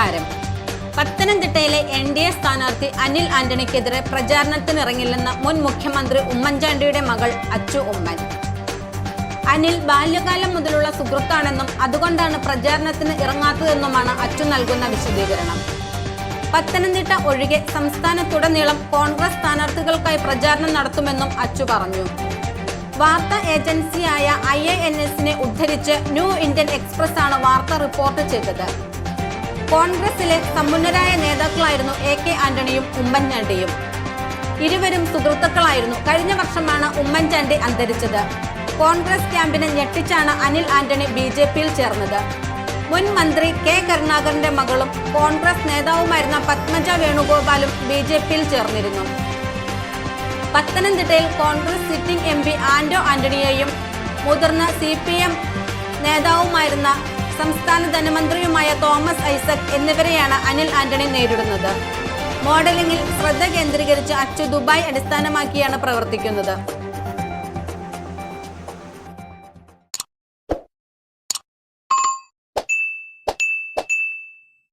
നമസ്കാരം. പത്തനംതിട്ടയിലെ NDA സ്ഥാനാർത്ഥി അനിൽ ആന്റണിക്കെതിരെ പ്രചാരണത്തിനിറങ്ങില്ലെന്ന മുൻ മുഖ്യമന്ത്രി ഉമ്മൻചാണ്ടിയുടെ മകൾ അച്ചു ഉമ്മൻ. അനിൽ ബാല്യകാലം മുതലുള്ള സുഹൃത്താണെന്നും അതുകൊണ്ടാണ് പ്രചാരണത്തിന് ഇറങ്ങാത്തതെന്നുമാണ് അച്ചു നൽകുന്ന വിശദീകരണം. പത്തനംതിട്ട ഒഴികെ സംസ്ഥാനത്തുടനീളം കോൺഗ്രസ് സ്ഥാനാർത്ഥികൾക്കായി പ്രചാരണം നടത്തുമെന്നും അച്ചു പറഞ്ഞു. വാർത്താ ഏജൻസിയായ IANS ഉദ്ധരിച്ച് ന്യൂ ഇന്ത്യൻ എക്സ്പ്രസ് ആണ് വാർത്ത റിപ്പോർട്ട് ചെയ്തത്. കോൺഗ്രസിലെ സമ്പന്നരായ നേതാക്കളായിരുന്നു AK ആന്റണിയും ഉമ്മൻചാണ്ടിയും. ഇരുവരും സുഹൃത്തുക്കളായിരുന്നു. കഴിഞ്ഞ വർഷമാണ് ഉമ്മൻചാണ്ടി അന്തരിച്ചത്. കോൺഗ്രസ് ക്യാമ്പിനെ ഞെട്ടിച്ചാണ് അനിൽ ആന്റണി BJPയിൽ ചേർന്നത്. മുൻ മന്ത്രി K കരുണാകരന്റെ മകളും കോൺഗ്രസ് നേതാവുമായിരുന്ന പത്മജ വേണുഗോപാലും BJPയിൽ ചേർന്നിരുന്നു. പത്തനംതിട്ടയിൽ കോൺഗ്രസ് സിറ്റിംഗ് MP ആന്റോ ആന്റണിയെയും മുതിർന്ന CPM നേതാവുമായിരുന്ന സംസ്ഥാന ധനമന്ത്രിയുമായ തോമസ് ഐസക് എന്നിവരെയാണ് അനിൽ ആന്റണി നേരിടുന്നത്. മോഡലിംഗിൽ ശ്രദ്ധ കേന്ദ്രീകരിച്ച് അച്ചു ദുബായ് അടിസ്ഥാനമാക്കിയാണ് പ്രവർത്തിക്കുന്നത്.